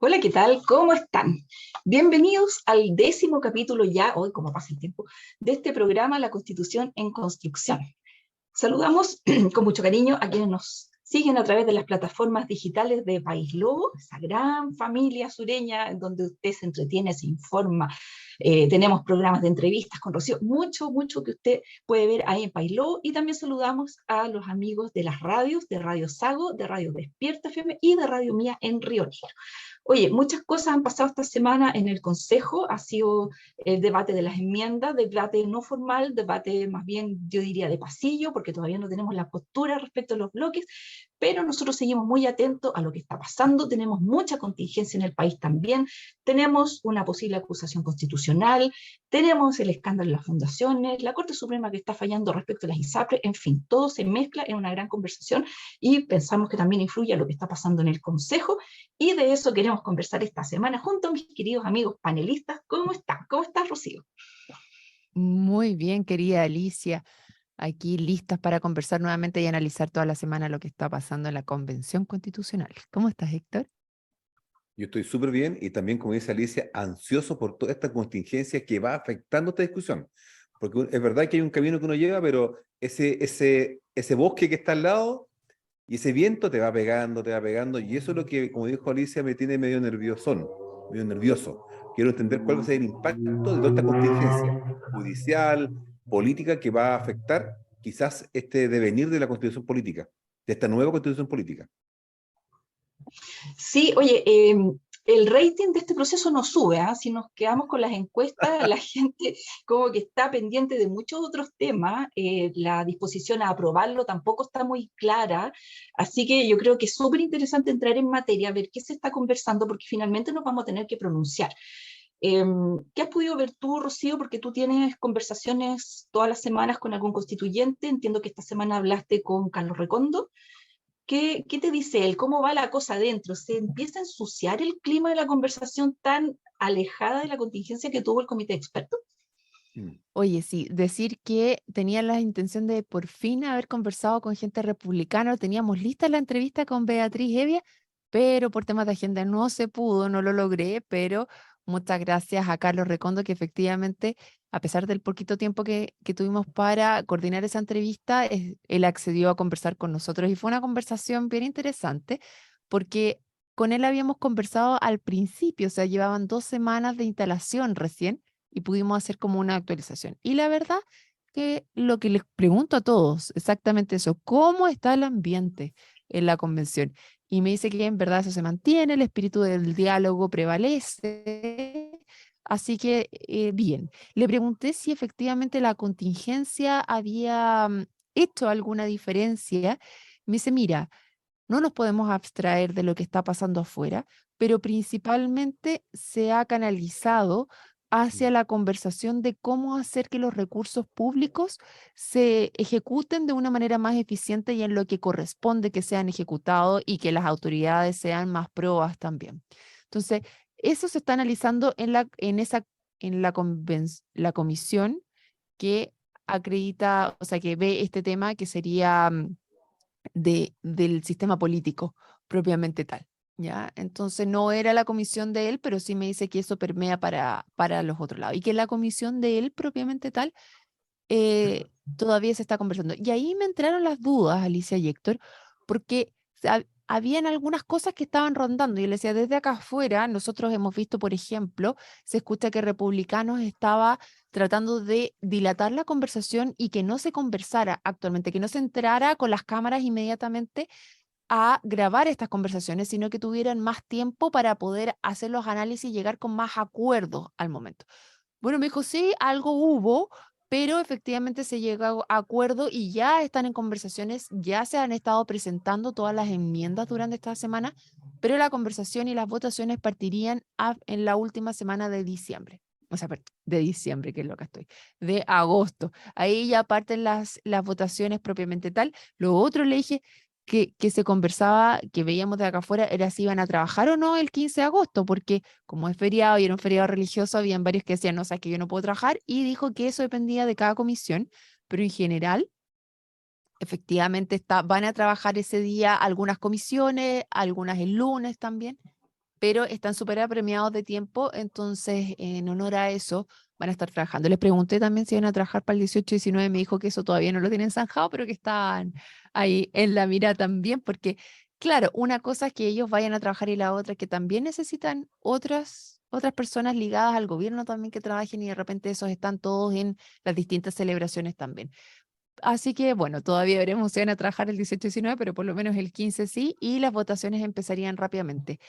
Hola, ¿qué tal? ¿Cómo están? Bienvenidos al 10º capítulo ya, hoy como pasa el tiempo, de este programa La Constitución en Construcción. Saludamos con mucho cariño a quienes nos siguen a través de las plataformas digitales de País Lobo, esa gran familia sureña en donde usted se entretiene, se informa. Tenemos programas de entrevistas con Rocío, mucho que usted puede ver ahí en País Lobo. Y también saludamos a los amigos de las radios, de Radio Sago, de Radio Despierta FM y de Radio Mía en Río Negro. Oye, muchas cosas han pasado esta semana en el Consejo. Ha sido el debate de las enmiendas, debate no formal, debate más bien, yo diría, de pasillo, porque todavía no tenemos la postura respecto a los bloques, pero nosotros seguimos muy atentos a lo que está pasando. Tenemos mucha contingencia en el país también. Tenemos una posible acusación constitucional, tenemos el escándalo de las fundaciones, la Corte Suprema que está fallando respecto a las ISAPRE, en fin, todo se mezcla en una gran conversación y pensamos que también influye a lo que está pasando en el Consejo. Y de eso queremos conversar esta semana junto a mis queridos amigos panelistas. ¿Cómo están? ¿Cómo estás, Rocío? Muy bien, querida Alicia. Aquí listas para conversar nuevamente y analizar toda la semana lo que está pasando en la Convención Constitucional. ¿Cómo estás, Héctor? Yo estoy súper bien y también, como dice Alicia, ansioso por toda esta contingencia que va afectando esta discusión. Porque es verdad que hay un camino que uno lleva, pero ese bosque que está al lado y ese viento te va pegando, y eso es lo que, como dijo Alicia, me tiene medio nervioso. Quiero entender cuál va a ser el impacto de toda esta contingencia judicial, política, que va a afectar quizás este devenir de la constitución política, de esta nueva constitución política. Sí, oye, el rating de este proceso no sube, ¿ah? Si nos quedamos con las encuestas, la gente como que está pendiente de muchos otros temas, la disposición a aprobarlo tampoco está muy clara, así que yo creo que es súper interesante entrar en materia, ver qué se está conversando, porque finalmente nos vamos a tener que pronunciar. ¿Qué has podido ver tú, Rocío? Porque tú tienes conversaciones todas las semanas con algún constituyente. Entiendo que esta semana hablaste con Carlos Recondo. ¿Qué te dice él? ¿Cómo va la cosa adentro? ¿Se empieza a ensuciar el clima de la conversación tan alejada de la contingencia que tuvo el comité de expertos? Mm. Oye, sí, decir que tenía la intención de por fin haber conversado con gente republicana. Teníamos lista la entrevista con Beatriz Hevia, pero por temas de agenda no se pudo, no lo logré, pero muchas gracias a Carlos Recondo, que efectivamente, a pesar del poquito tiempo que tuvimos para coordinar esa entrevista, él accedió a conversar con nosotros y fue una conversación bien interesante porque con él habíamos conversado al principio, o sea, llevaban 2 semanas de instalación recién y pudimos hacer como una actualización. Y la verdad que lo que les pregunto a todos, exactamente eso, ¿cómo está el ambiente en la convención? Y me dice que en verdad eso se mantiene, el espíritu del diálogo prevalece, así que bien. Le pregunté si efectivamente la contingencia había hecho alguna diferencia. Me dice, mira, no nos podemos abstraer de lo que está pasando afuera, pero principalmente se ha canalizado hacia la conversación de cómo hacer que los recursos públicos se ejecuten de una manera más eficiente y en lo que corresponde que sean ejecutados y que las autoridades sean más probas también. Entonces, eso se está analizando en la comisión que acredita, o sea, que ve este tema que sería del sistema político propiamente tal, ¿ya? Entonces no era la comisión de él, pero sí me dice que eso permea para los otros lados y que la comisión de él propiamente tal todavía se está conversando. Y ahí me entraron las dudas, Alicia y Héctor, porque habían algunas cosas que estaban rondando. Yo le decía, desde acá afuera, nosotros hemos visto, por ejemplo, se escucha que Republicanos estaba tratando de dilatar la conversación y que no se conversara actualmente, que no se entrara con las cámaras inmediatamente a grabar estas conversaciones, sino que tuvieran más tiempo para poder hacer los análisis y llegar con más acuerdos al momento. Bueno, me dijo, sí, algo hubo, pero efectivamente se llegó a acuerdo y ya están en conversaciones, ya se han estado presentando todas las enmiendas durante esta semana, pero la conversación y las votaciones partirían en la última semana de diciembre. O sea, de diciembre, que es lo que estoy, de agosto. Ahí ya parten las votaciones propiamente tal. Lo otro le dije, que se conversaba, que veíamos de acá afuera, era si iban a trabajar o no el 15 de agosto, porque como es feriado y era un feriado religioso, habían varios que decían, no, o sea, que yo no puedo trabajar, y dijo que eso dependía de cada comisión, pero en general, efectivamente van a trabajar ese día algunas comisiones, algunas el lunes también. pero están súper apremiados de tiempo, entonces en honor a eso van a estar trabajando. Les pregunté también si iban a trabajar para el 18-19, me dijo que eso todavía no lo tienen zanjado, pero que están ahí en la mira también, porque claro, una cosa es que ellos vayan a trabajar y la otra es que también necesitan otras personas ligadas al gobierno también que trabajen y de repente esos están todos en las distintas celebraciones también. Así que bueno, todavía veremos si van a trabajar el 18-19, pero por lo menos el 15 sí, y las votaciones empezarían rápidamente.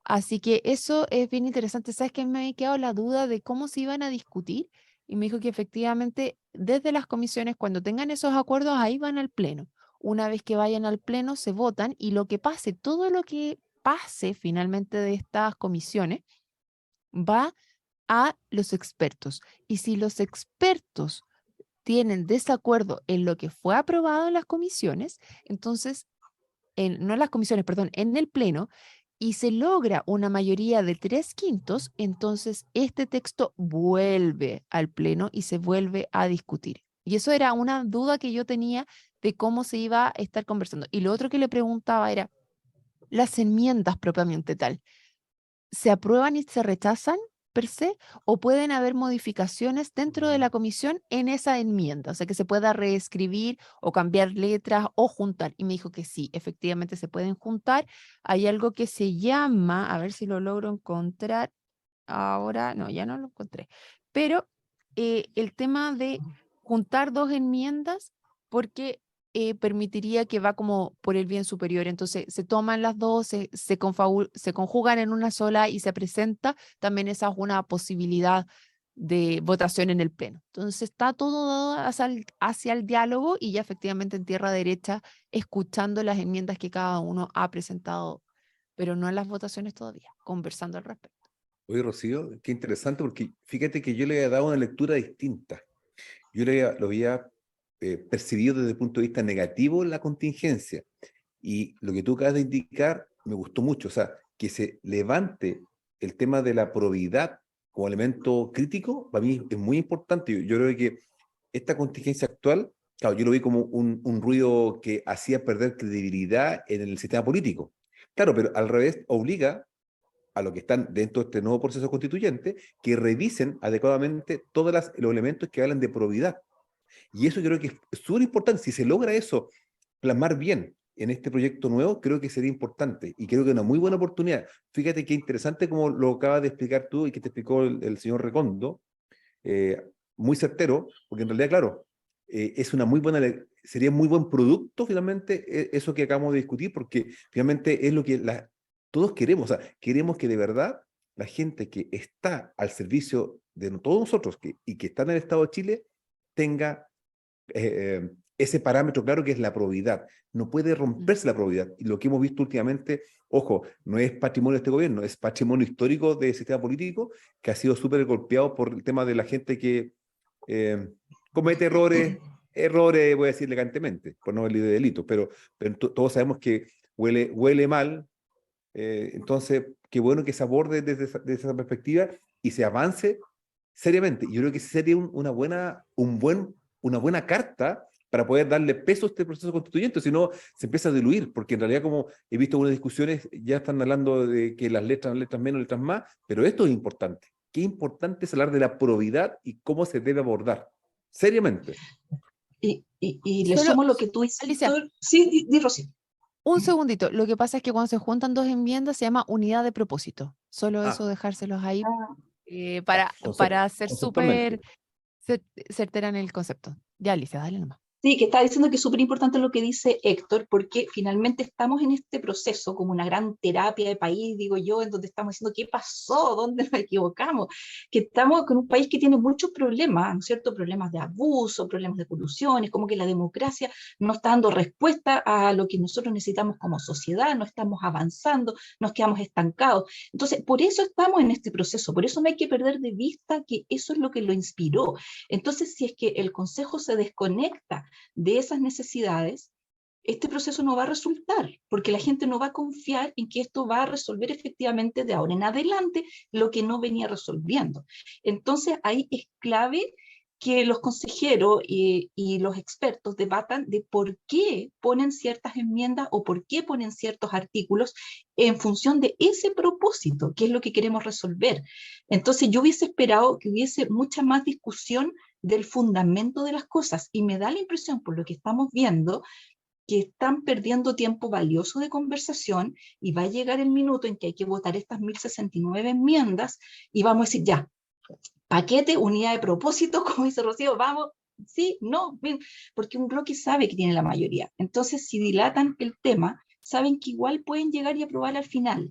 Así que eso es bien interesante. ¿Sabes que me había quedado la duda de cómo se iban a discutir? Y me dijo que efectivamente desde las comisiones, cuando tengan esos acuerdos, ahí van al pleno. Una vez que vayan al pleno, se votan y lo que pase, todo lo que pase finalmente de estas comisiones, va a los expertos. Y si los expertos tienen desacuerdo en lo que fue aprobado en las comisiones, entonces, no en las comisiones, perdón, en el pleno, y se logra una mayoría de 3/5, entonces este texto vuelve al pleno y se vuelve a discutir. Y eso era una duda que yo tenía de cómo se iba a estar conversando. Y lo otro que le preguntaba era las enmiendas propiamente tal. ¿Se aprueban y se rechazan per se? ¿O pueden haber modificaciones dentro de la comisión en esa enmienda? O sea, que se pueda reescribir o cambiar letras o juntar. Y me dijo que sí, efectivamente se pueden juntar. Hay algo que se llama, a ver si lo logro encontrar ahora, no, ya no lo encontré. Pero el tema de juntar dos enmiendas, porque permitiría que va como por el bien superior. Entonces, se toman las dos, se conjugan en una sola y se presenta. También esa es una posibilidad de votación en el pleno. Entonces, está todo dado hacia el diálogo y ya efectivamente en tierra derecha, escuchando las enmiendas que cada uno ha presentado, pero no en las votaciones todavía, conversando al respecto. Oye, Rocío, qué interesante, porque fíjate que yo le había dado una lectura distinta. Yo lo había percibido desde el punto de vista negativo la contingencia. Y lo que tú acabas de indicar me gustó mucho. O sea, que se levante el tema de la probidad como elemento crítico, para mí es muy importante. Yo creo que esta contingencia actual, claro, yo lo vi como un ruido que hacía perder credibilidad en el sistema político. Claro, pero al revés, obliga a los que están dentro de este nuevo proceso constituyente que revisen adecuadamente todos los elementos que hablan de probidad. Y eso creo que es súper importante. Si se logra eso, plasmar bien en este proyecto nuevo, creo que sería importante y creo que es una muy buena oportunidad. Fíjate qué interesante como lo acabas de explicar tú y que te explicó el señor Recondo, eh, muy certero, porque en realidad, claro, es una muy buena, sería muy buen producto finalmente eso que acabamos de discutir, porque finalmente es lo que todos queremos. O sea, queremos que de verdad la gente que está al servicio de todos nosotros y que está en el Estado de Chile tenga ese parámetro claro que es la probidad. No puede romperse la probidad. Y lo que hemos visto últimamente, ojo, no es patrimonio de este gobierno, es patrimonio histórico del sistema político que ha sido súper golpeado por el tema de la gente que comete errores, voy a decir elegantemente, por no hablar de delitos, pero todos sabemos que huele mal. Entonces, qué bueno que se aborde desde esa perspectiva y se avance seriamente. Yo creo que sería una buena carta para poder darle peso a este proceso constituyente, si no se empieza a diluir, porque en realidad como he visto algunas discusiones, ya están hablando de que las letras menos, letras más, pero esto es importante. Qué importante es hablar de la probidad y cómo se debe abordar, seriamente. Y le Solo, sumo lo que tú dices. Alicia, Sí, di Rocío. un segundito. Lo que pasa es que cuando se juntan dos enmiendas se llama unidad de propósito. Solo eso, Ah, dejárselos ahí Ah, para ser súper conceptualmente. certera en el concepto. Ya, Alicia, dale nomás. Sí, que está diciendo que es súper importante lo que dice Héctor, porque finalmente estamos en este proceso como una gran terapia de país, digo yo, en donde estamos diciendo qué pasó, dónde nos equivocamos, que estamos con un país que tiene muchos problemas, ¿no es cierto? Problemas de abuso, problemas de colusiones, como que la democracia no está dando respuesta a lo que nosotros necesitamos como sociedad, no estamos avanzando, nos quedamos estancados. Entonces, por eso estamos en este proceso, por eso no hay que perder de vista que eso es lo que lo inspiró. Entonces, si es que el Consejo se desconecta de esas necesidades, este proceso no va a resultar, porque la gente no va a confiar en que esto va a resolver efectivamente de ahora en adelante lo que no venía resolviendo. Entonces, ahí es clave que los consejeros y los expertos debatan de por qué ponen ciertas enmiendas o por qué ponen ciertos artículos en función de ese propósito, que es lo que queremos resolver. Entonces yo hubiese esperado que hubiese mucha más discusión del fundamento de las cosas, y me da la impresión, por lo que estamos viendo, que están perdiendo tiempo valioso de conversación, y va a llegar el minuto en que hay que votar estas 1069 enmiendas y vamos a decir, ya, paquete, unidad de propósito, como dice Rocío, vamos, sí, no, bien, porque un bloque sabe que tiene la mayoría. Entonces, si dilatan el tema, saben que igual pueden llegar y aprobar al final,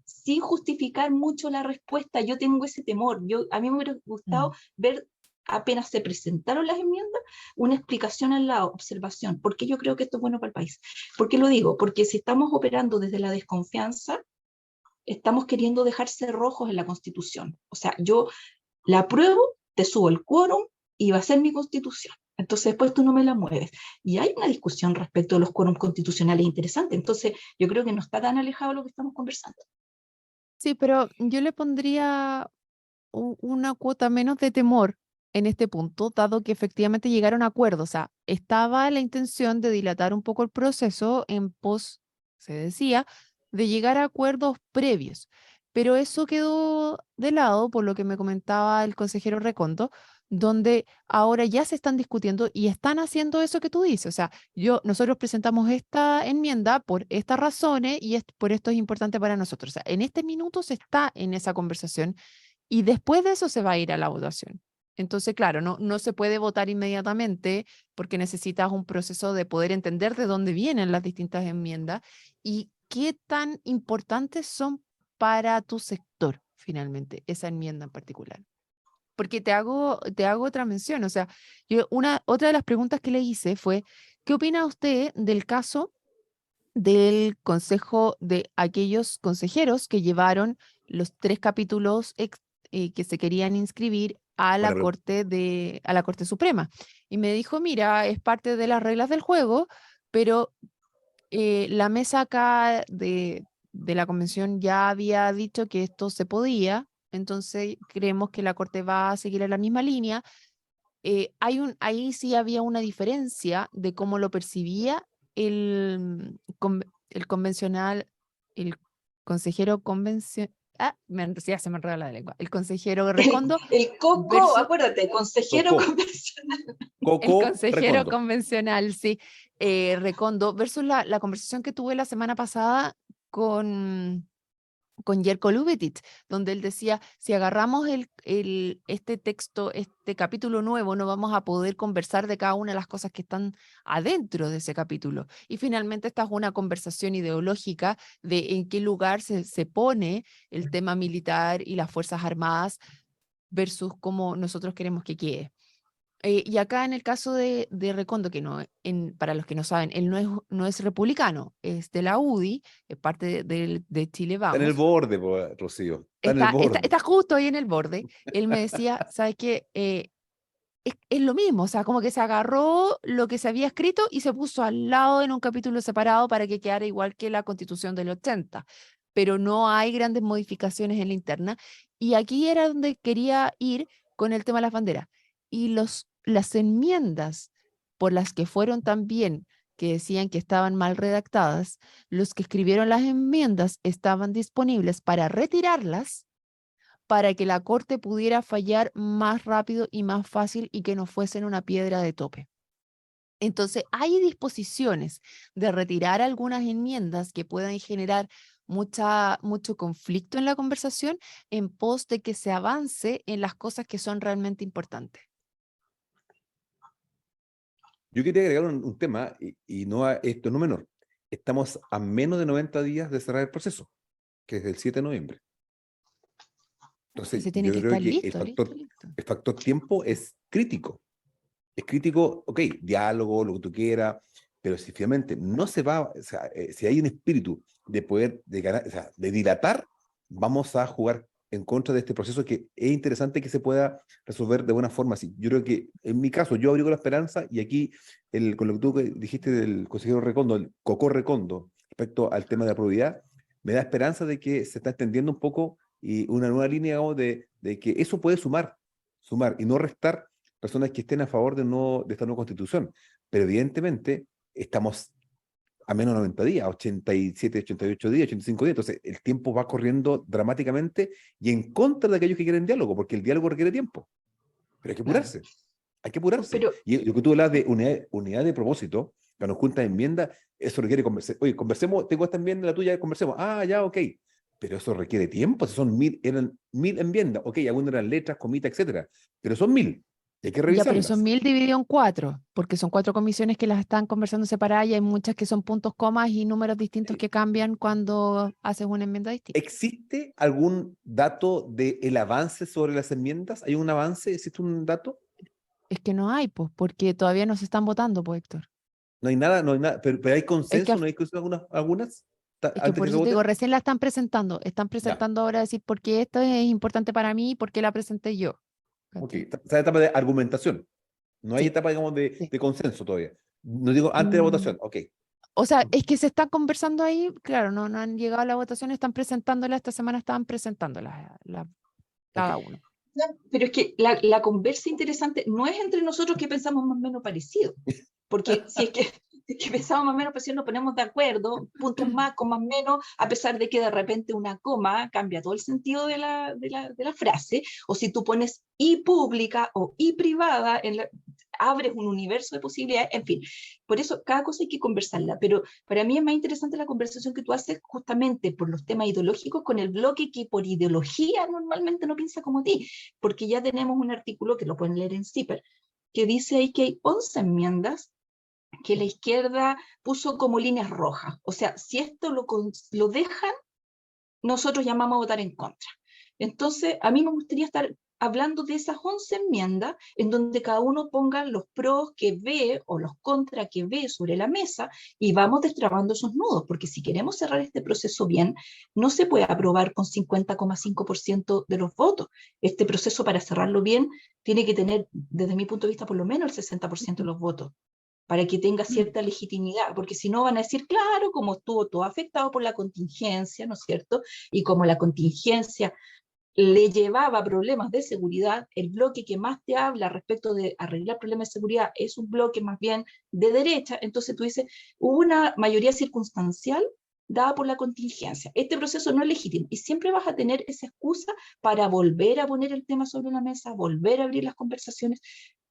sin justificar mucho la respuesta. Yo tengo ese temor. A mí me hubiera gustado ver, apenas se presentaron las enmiendas, una explicación al lado, observación. ¿Por qué yo creo que esto es bueno para el país? ¿Por qué lo digo? Porque si estamos operando desde la desconfianza, estamos queriendo dejar cerrojos en la Constitución. O sea, yo la apruebo, te subo el quórum y va a ser mi Constitución. Entonces después tú no me la mueves. Y hay una discusión respecto a los quórums constitucionales interesante. Entonces yo creo que no está tan alejado de lo que estamos conversando. Sí, pero yo le pondría una cuota menos de temor en este punto, dado que efectivamente llegaron a acuerdos. O sea, estaba la intención de dilatar un poco el proceso en pos, se decía, de llegar a acuerdos previos. Pero eso quedó de lado, por lo que me comentaba el consejero Recondo, donde ahora ya se están discutiendo y están haciendo eso que tú dices. O sea, nosotros presentamos esta enmienda por estas razones y por esto es importante para nosotros. O sea, en este minuto se está en esa conversación y después de eso se va a ir a la votación. Entonces, claro, no se puede votar inmediatamente porque necesitas un proceso de poder entender de dónde vienen las distintas enmiendas y qué tan importantes son para tu sector, finalmente, esa enmienda en particular. Porque te hago otra mención, o sea, otra de las preguntas que le hice fue, ¿qué opina usted del caso del consejo de aquellos consejeros que llevaron los 3 capítulos que se querían inscribir a la Bueno, a la Corte Suprema? Y me dijo, mira, es parte de las reglas del juego, pero la mesa acá de la convención ya había dicho que esto se podía, entonces creemos que la Corte va a seguir en la misma línea. Ahí sí había una diferencia de cómo lo percibía el convencional, el consejero convencional, ya se me enreda la lengua, el consejero Recondo El Coco, versus acuérdate, consejero Coco, convencional. el Coco consejero Recondo. convencional, sí, Recondo versus la conversación que tuve la semana pasada con Jerko Lubetich, donde él decía, si agarramos este texto, este capítulo nuevo, no vamos a poder conversar de cada una de las cosas que están adentro de ese capítulo. Y finalmente esta es una conversación ideológica de en qué lugar se pone el tema militar y las Fuerzas Armadas versus cómo nosotros queremos que quede. Y acá en el caso de Recondo, que para los que no saben, él no es republicano, es de la UDI, es parte de Chile Está en el Vamos. borde, po, Rocío. Está en el Está borde. justo ahí en el borde. Él me decía, ¿sabes qué? Es lo mismo, o sea, como que se agarró lo que se había escrito y se puso al lado en un capítulo separado para que quedara igual que la Constitución del 80, pero no hay grandes modificaciones en la interna. Y aquí era donde quería ir con el tema de las banderas. Y las enmiendas por las que fueron también, que decían que estaban mal redactadas, los que escribieron las enmiendas estaban disponibles para retirarlas para que la Corte pudiera fallar más rápido y más fácil y que no fuesen una piedra de tope. Entonces, hay disposiciones de retirar algunas enmiendas que puedan generar mucho conflicto en la conversación en pos de que se avance en las cosas que son realmente importantes. Yo quería agregar un tema, y no esto no menor. Estamos a menos de 90 días de cerrar el proceso, que es el 7 de noviembre. Entonces, Entonces tiene yo que creo estar que listo, listo, listo. el factor tiempo es crítico. Es crítico, ok, diálogo, lo que tú quieras, pero si finalmente no se va, o sea, si hay un espíritu de poder, de ganar, o sea, de dilatar, vamos a jugar en contra de este proceso que es interesante que se pueda resolver de buena forma. Sí, yo creo que en mi caso, yo abrigo la esperanza y aquí, con lo que tú dijiste del consejero Recondo, el Coco Recondo, respecto al tema de la probidad, me da esperanza de que se está extendiendo un poco y una nueva línea, digamos, de que eso puede sumar y no restar personas que estén a favor de esta nueva constitución, pero evidentemente estamos a menos de 90 días, 87, 88 días, 85 días, entonces el tiempo va corriendo dramáticamente y en contra de aquellos que quieren diálogo, porque el diálogo requiere tiempo, pero Claro. hay que apurarse. Pero, Y lo que tú hablas de unidad de propósito, cuando juntas enmiendas, eso requiere conversar. Oye, conversemos, tengo esta enmienda, la tuya, conversemos. Ah, ya, ok. Pero eso requiere tiempo, si eran 1000 enmiendas, ok, algunas eran letras, comitas, etcétera, pero son 1000, y hay que Ya, pero son revisarlas. 1000 dividido en 4, porque son 4 comisiones que las están conversando separadas y hay muchas que son puntos, comas y números distintos que cambian cuando haces una enmienda distinta. ¿Existe algún dato del avance sobre las enmiendas? ¿Hay un avance? ¿Existe un dato? Es que no hay, pues, porque todavía no se están votando, pues, Héctor. No hay nada, no hay nada, pero hay Es que, consenso, ¿no hay consenso algunas? es que Antes por que se eso te digo, voten. recién la están presentando. Están Ya, presentando ahora decir por qué esto es importante para mí y por qué la presenté yo. ok. ¿Cachai? Esa etapa de argumentación. No hay Sí, etapa, digamos, de, sí. de consenso todavía. No digo antes de la Mm, votación, ok. O sea, es que se están conversando ahí, claro, no han llegado a la votación, están presentándola, esta semana estaban presentándola Ok. cada uno. pero es que la conversa interesante no es entre nosotros que pensamos más o menos parecido, porque si es que, si es que pensamos más o menos parecido, nos ponemos de acuerdo, puntos más, comas menos, a pesar de que de repente una coma cambia todo el sentido de la frase, o si tú pones y pública o y privada, abres un universo de posibilidades, en fin, por eso cada cosa hay que conversarla, pero para mí es más interesante la conversación que tú haces justamente por los temas ideológicos con el bloque que por ideología normalmente no piensa como ti, porque ya tenemos un artículo que lo pueden leer en CIPER, que dice ahí que hay 11 enmiendas que la izquierda puso como líneas rojas. O sea, si esto lo dejan, nosotros llamamos a votar en contra. Entonces, a mí me gustaría estar hablando de esas 11 enmiendas en donde cada uno ponga los pros que ve o los contra que ve sobre la mesa y vamos destrabando esos nudos, porque si queremos cerrar este proceso bien, no se puede aprobar con 50,5% de los votos. Este proceso para cerrarlo bien tiene que tener, desde mi punto de vista, por lo menos el 60% de los votos para que tenga cierta legitimidad, porque si no van a decir, claro, como estuvo todo afectado por la contingencia, ¿no es cierto? Y como la contingencia le llevaba problemas de seguridad, el bloque que más te habla respecto de arreglar problemas de seguridad es un bloque más bien de derecha, entonces tú dices, hubo una mayoría circunstancial dada por la contingencia. Este proceso no es legítimo y siempre vas a tener esa excusa para volver a poner el tema sobre la mesa, volver a abrir las conversaciones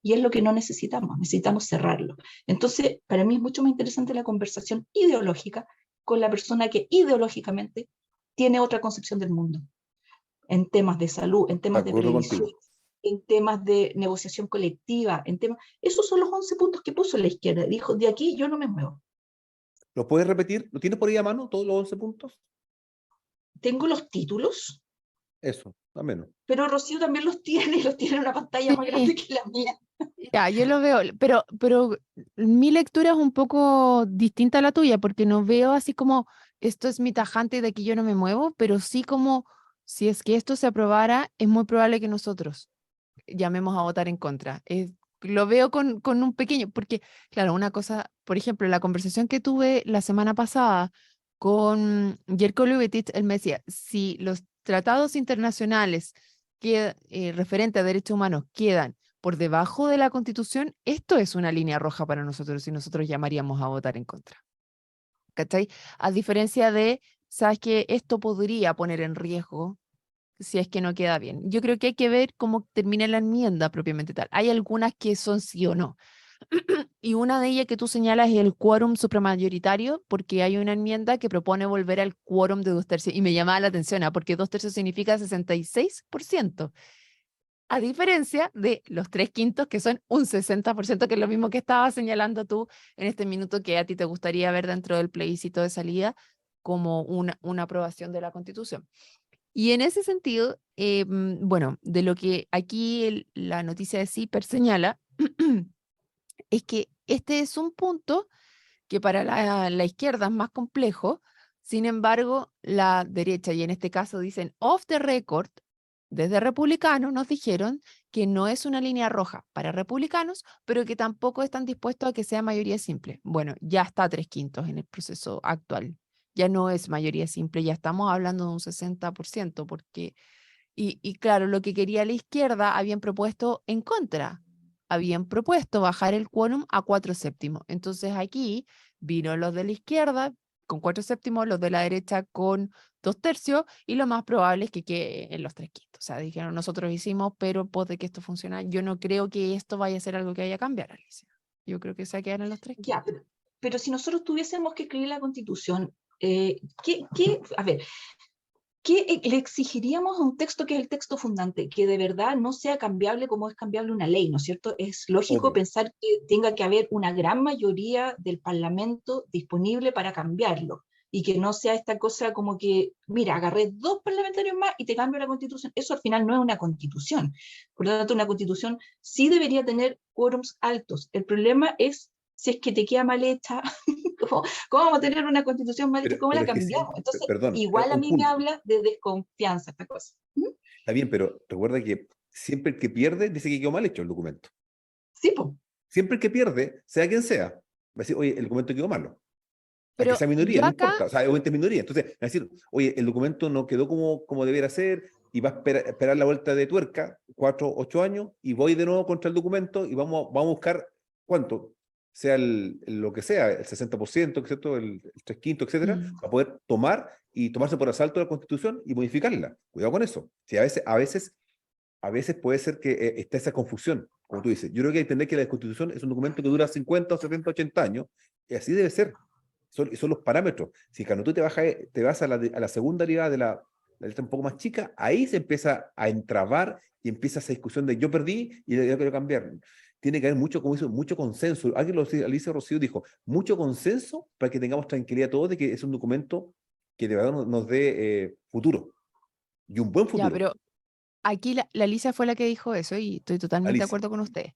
y es lo que no necesitamos cerrarlo. Entonces, para mí es mucho más interesante la conversación ideológica con la persona que ideológicamente tiene otra concepción del mundo en temas de salud, en De temas de acuerdo previsión, contigo. en temas de negociación colectiva, en temas... Esos son los 11 puntos que puso la izquierda. Dijo, de aquí yo no me muevo. ¿Lo puedes repetir? ¿Lo tienes por ahí a mano, todos los 11 puntos? Tengo los títulos, Eso, a menos. pero Rocío también los tiene y los tiene en una pantalla más grande Sí, que la mía. ya, yo lo veo, pero mi lectura es un poco distinta a la tuya, porque no veo así como esto es mi tajante de que yo no me muevo, pero sí como si es que esto se aprobara, es muy probable que nosotros llamemos a votar en contra. Lo veo con un pequeño, porque claro, una cosa, por ejemplo, la conversación que tuve la semana pasada con Jerko Lubetich, él me decía, si los tratados internacionales que, referente a derechos humanos quedan por debajo de la Constitución, esto es una línea roja para nosotros y nosotros llamaríamos a votar en contra. ¿Cachai? A diferencia de, sabes que esto podría poner en riesgo si es que no queda bien. Yo creo que hay que ver cómo termina la enmienda propiamente tal. Hay algunas que son sí o no. Y una de ellas que tú señalas es el quórum supramayoritario, porque hay una enmienda que propone volver al quórum de 2/3. Y me llamaba la atención, porque 2/3 significa 66%. A diferencia de los 3/5, que son un 60%, que es lo mismo que estabas señalando tú en este minuto que a ti te gustaría ver dentro del plebiscito de salida como una aprobación de la Constitución. Y en ese sentido, bueno, de lo que aquí la noticia de CIPER señala, es que este es un punto que para la izquierda es más complejo, sin embargo, la derecha, y en este caso dicen off the record, desde republicanos nos dijeron que no es una línea roja para republicanos, pero que tampoco están dispuestos a que sea mayoría simple. Bueno, ya está 3/5 en el proceso actual. Ya no es mayoría simple, ya estamos hablando de un 60%, porque, y claro, lo que quería la izquierda habían propuesto en contra. habían propuesto bajar el quórum a 4/7. Entonces aquí vino los de la izquierda con 4/7, los de la derecha con 2/3, y lo más probable es que quede en los 3/5. O sea, dijeron, nosotros hicimos, pero pues de que esto funciona, yo no creo que esto vaya a ser algo que vaya a cambiar, Alicia. Yo creo que se va a quedar en los 3/5. Ya, pero si nosotros tuviésemos que escribir la Constitución, a ver, ¿qué le exigiríamos a un texto que es el texto fundante? Que de verdad no sea cambiable como es cambiable una ley, ¿no es cierto? Es lógico Obvio. pensar que tenga que haber una gran mayoría del Parlamento disponible para cambiarlo y que no sea esta cosa como que, mira, agarré 2 parlamentarios más y te cambio la Constitución. Eso al final no es una Constitución. Por lo tanto, una Constitución sí debería tener quórums altos. El problema es si es que te queda mal hecha. ¿Cómo vamos a tener una Constitución mal hecha? ¿Cómo la Pero es que sí, cambiamos? Entonces, perdón, igual a un mí me punto. habla de desconfianza esta cosa. ¿Mm? Está bien, pero recuerda que siempre el que pierde dice que quedó mal hecho el documento. Sí, po. Siempre el que pierde, sea quien sea, va a decir, oye, el documento quedó malo. A que Pero sea minoría, yo no acá, importa. O sea, obviamente es minoría. Entonces, va a decir, oye, el documento no quedó como debiera ser y va a esperar la vuelta de tuerca, 4, 8 años, y voy de nuevo contra el documento y vamos a buscar cuánto, sea lo que sea, el 60%, ¿cierto? El 3/5, etcétera, para poder tomarse por asalto la Constitución y modificarla. Cuidado con eso. Sí, a veces puede ser que esté esa confusión, como tú dices. Yo creo que hay que entender que la Constitución es un documento que dura 50, 70, 80 años, y así debe ser. Son los parámetros. Si cuando tú te vas a la segunda derivada de la letra un poco más chica, ahí se empieza a entrabar y empieza esa discusión de yo perdí y yo quiero cambiar. Tiene que haber mucho, como dice, mucho consenso. Alguien lo dice, Alicia Rocío dijo, mucho consenso para que tengamos tranquilidad todos de que es un documento que de verdad nos dé futuro y un buen ya, futuro. pero aquí la Alicia fue la que dijo eso y estoy totalmente de Alicia. acuerdo con usted.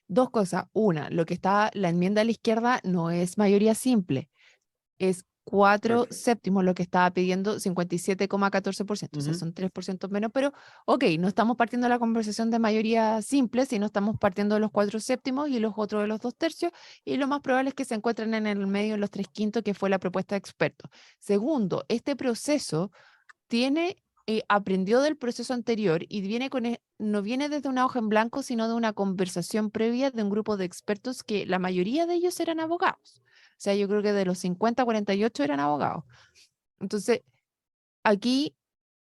Dos cosas. Una, lo que está, la enmienda a la izquierda no es mayoría simple, es 4/7 lo que estaba pidiendo 57,14%, o sea, Ujú. son 3% menos, pero ok, no estamos partiendo de la conversación de mayoría simple, sino estamos partiendo de los 4/7 y los otros de los 2/3, y lo más probable es que se encuentren en el medio, en los 3/5, que fue la propuesta de expertos. Segundo, este proceso aprendió del proceso anterior y no viene desde una hoja en blanco, sino de una conversación previa de un grupo de expertos que la mayoría de ellos eran abogados. O sea, yo creo que de los 50, 48 eran abogados. Entonces, aquí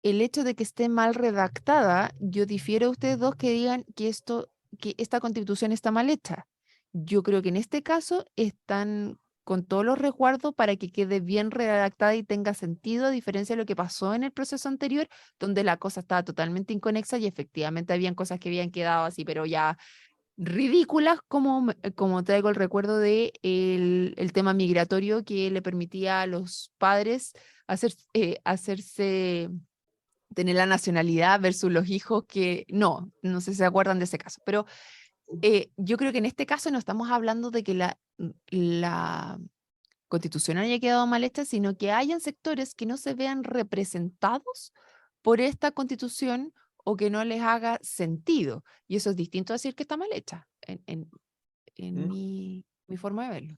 el hecho de que esté mal redactada, yo difiero a ustedes dos que digan que esta constitución está mal hecha. Yo creo que en este caso están con todos los resguardos para que quede bien redactada y tenga sentido, a diferencia de lo que pasó en el proceso anterior, donde la cosa estaba totalmente inconexa y efectivamente habían cosas que habían quedado así, pero ya ridículas, como traigo el recuerdo de el tema migratorio que le permitía a los padres hacerse tener la nacionalidad versus los hijos que no sé si se acuerdan de ese caso, pero yo creo que en este caso no estamos hablando de que la constitución haya quedado mal hecha, sino que hayan sectores que no se vean representados por esta constitución o que no les haga sentido. Y eso es distinto a decir que está mal hecha, en ¿Mm? mi forma de verlo.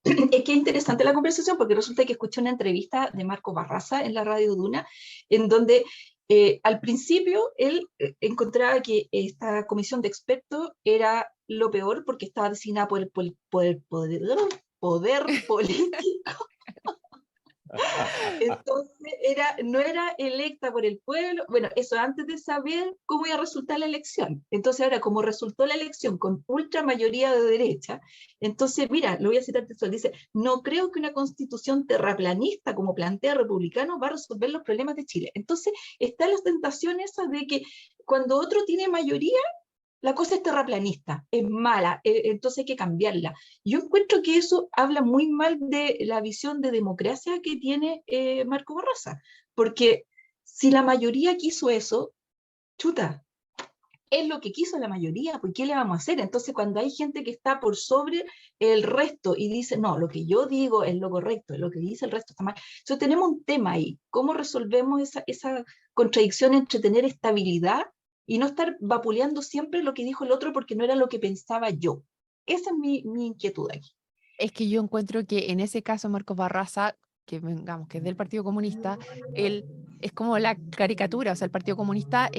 Es que es interesante la conversación porque resulta que escuché una entrevista de Marco Barraza en la radio Duna, en donde al principio él encontraba que esta comisión de expertos era lo peor porque estaba designada por el poder político. Entonces no era electa por el pueblo, bueno, eso antes de saber cómo iba a resultar la elección. Entonces ahora, como resultó la elección con ultra mayoría de derecha, entonces, mira, lo voy a citar textual, dice, no creo que una constitución terraplanista como plantea Republicano va a resolver los problemas de Chile. Entonces está la tentación esa de que cuando otro tiene mayoría, la cosa es terraplanista, es mala, entonces hay que cambiarla. Yo encuentro que eso habla muy mal de la visión de democracia que tiene Marco Barraza, porque si la mayoría quiso eso, chuta, es lo que quiso la mayoría, pues ¿qué le vamos a hacer? Entonces cuando hay gente que está por sobre el resto y dice, no, lo que yo digo es lo correcto, lo que dice el resto está mal. Entonces tenemos un tema ahí, ¿cómo resolvemos esa contradicción entre tener estabilidad y no estar vapuleando siempre lo que dijo el otro porque no era lo que pensaba yo? Esa es mi inquietud aquí. Es que yo encuentro que en ese caso Marcos Barraza, que que es del Partido Comunista, él es como la caricatura, o sea, el Partido Comunista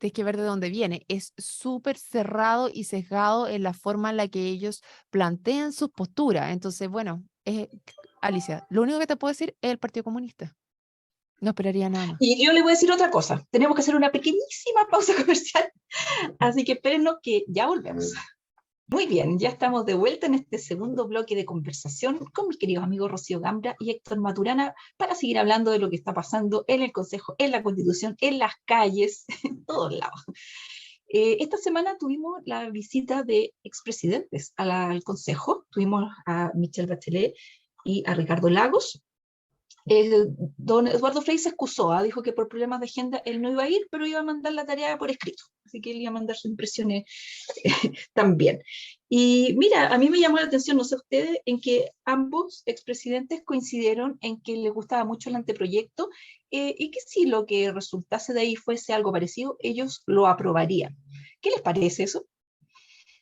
tienes que ver de dónde viene. Es súper cerrado y sesgado en la forma en la que ellos plantean sus posturas. Entonces, bueno, Alicia, lo único que te puedo decir es el Partido Comunista. No esperaría nada más. Y yo le voy a decir otra cosa. Tenemos que hacer una pequeñísima pausa comercial, así que espérennos que ya volvemos. Muy bien, ya estamos de vuelta en este segundo bloque de conversación con mis queridos amigos Rocío Gambra y Héctor Maturana para seguir hablando de lo que está pasando en el Consejo, en la Constitución, en las calles, en todos lados. Esta semana tuvimos la visita de expresidentes al Consejo. Tuvimos a Michelle Bachelet y a Ricardo Lagos. Don Eduardo Frei se excusó, dijo que por problemas de agenda él no iba a ir, pero iba a mandar la tarea por escrito, así que él iba a mandar sus impresiones también. Y mira, a mí me llamó la atención, no sé ustedes, en que ambos expresidentes coincidieron en que les gustaba mucho el anteproyecto y que si lo que resultase de ahí fuese algo parecido, ellos lo aprobarían. ¿Qué les parece eso?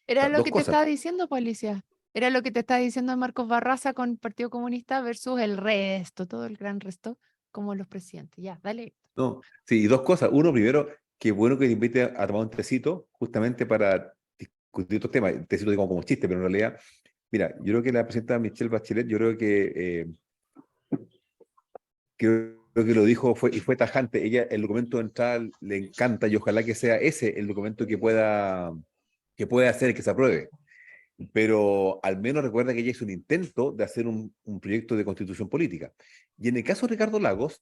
Era lo Dos que te cosas. estaba diciendo, pues, Alicia. Era lo que te estaba diciendo Marcos Barraza con el Partido Comunista versus el resto, todo el gran resto, como los presidentes. Ya, dale. No, sí, y dos cosas. Uno, primero, qué bueno que te invite a tomar un tecito justamente para discutir estos temas. El tecito digo como chiste, pero en realidad, mira, yo creo que la presidenta Michelle Bachelet, yo creo que lo dijo y fue tajante. Ella, el documento de entrada le encanta y ojalá que sea ese el documento que pueda hacer que se apruebe. Pero al menos recuerda que ella hizo un intento de hacer un proyecto de constitución política. Y en el caso de Ricardo Lagos,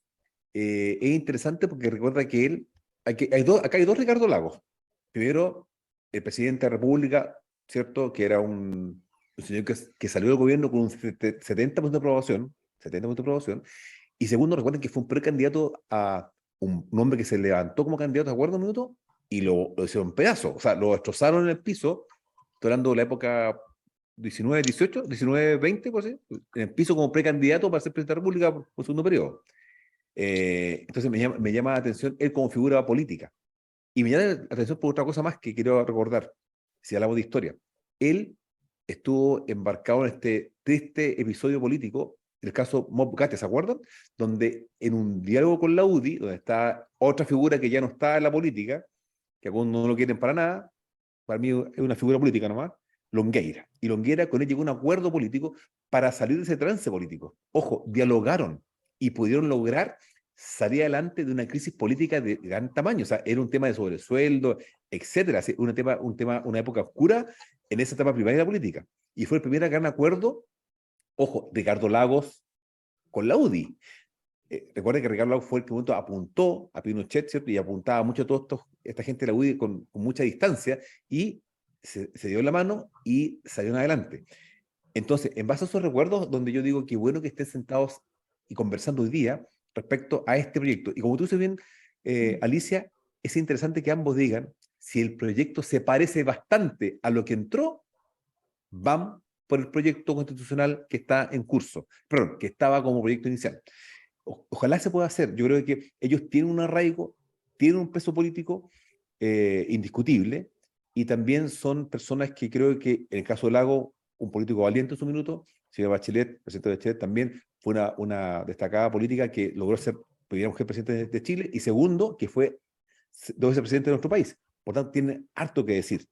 es interesante porque recuerda que acá hay dos Ricardo Lagos. Primero, el presidente de la República, ¿cierto? Que era un señor que salió del gobierno con un 70% de aprobación, 70% de aprobación. Y segundo, recuerden que fue un precandidato a un hombre que se levantó como candidato, ¿de acuerdo? Un minuto, y lo hicieron pedazos, o sea, lo destrozaron en el piso. Estoy hablando de la época 19, 18, 19, 20, por así, en el piso como precandidato para ser presidente de la República por segundo periodo. Entonces me llama la atención él como figura política. Y me llama la atención por otra cosa más que quiero recordar, si hablamos de historia. Él estuvo embarcado en este triste episodio político, el caso Mob Gate, ¿se acuerdan? Donde en un diálogo con la UDI, donde está otra figura que ya no está en la política, que algunos no lo quieren para nada, para mí es una figura política nomás, Longueira. Y Longueira con él llegó a un acuerdo político para salir de ese trance político. Ojo, dialogaron y pudieron lograr salir adelante de una crisis política de gran tamaño. O sea, era un tema de sobresueldo, etcétera. Una época oscura en esa etapa primaria de la política. Y fue el primer gran acuerdo, ojo, Ricardo Lagos con la UDI. Recuerden que Ricardo Lagos fue el que apuntó a Pinochet, ¿cierto? Y apuntaba mucho a toda esta gente de la UDI con mucha distancia y se dio la mano y salieron adelante. Entonces, en base a esos recuerdos, donde yo digo que bueno que estén sentados y conversando hoy día respecto a este proyecto. Y como tú dices bien, Alicia, es interesante que ambos digan si el proyecto se parece bastante a lo que entró, van por el proyecto constitucional que está en curso, perdón, que estaba como proyecto inicial. Ojalá se pueda hacer. Yo creo que ellos tienen un arraigo, tienen un peso político indiscutible y también son personas que creo que, en el caso de Lago, un político valiente en su minuto, señor Bachelet, presidente de Bachelet, también fue una destacada política que logró ser primera mujer presidente de Chile y segundo, que fue dos vicepresidente de nuestro país. Por tanto, tiene harto que decir.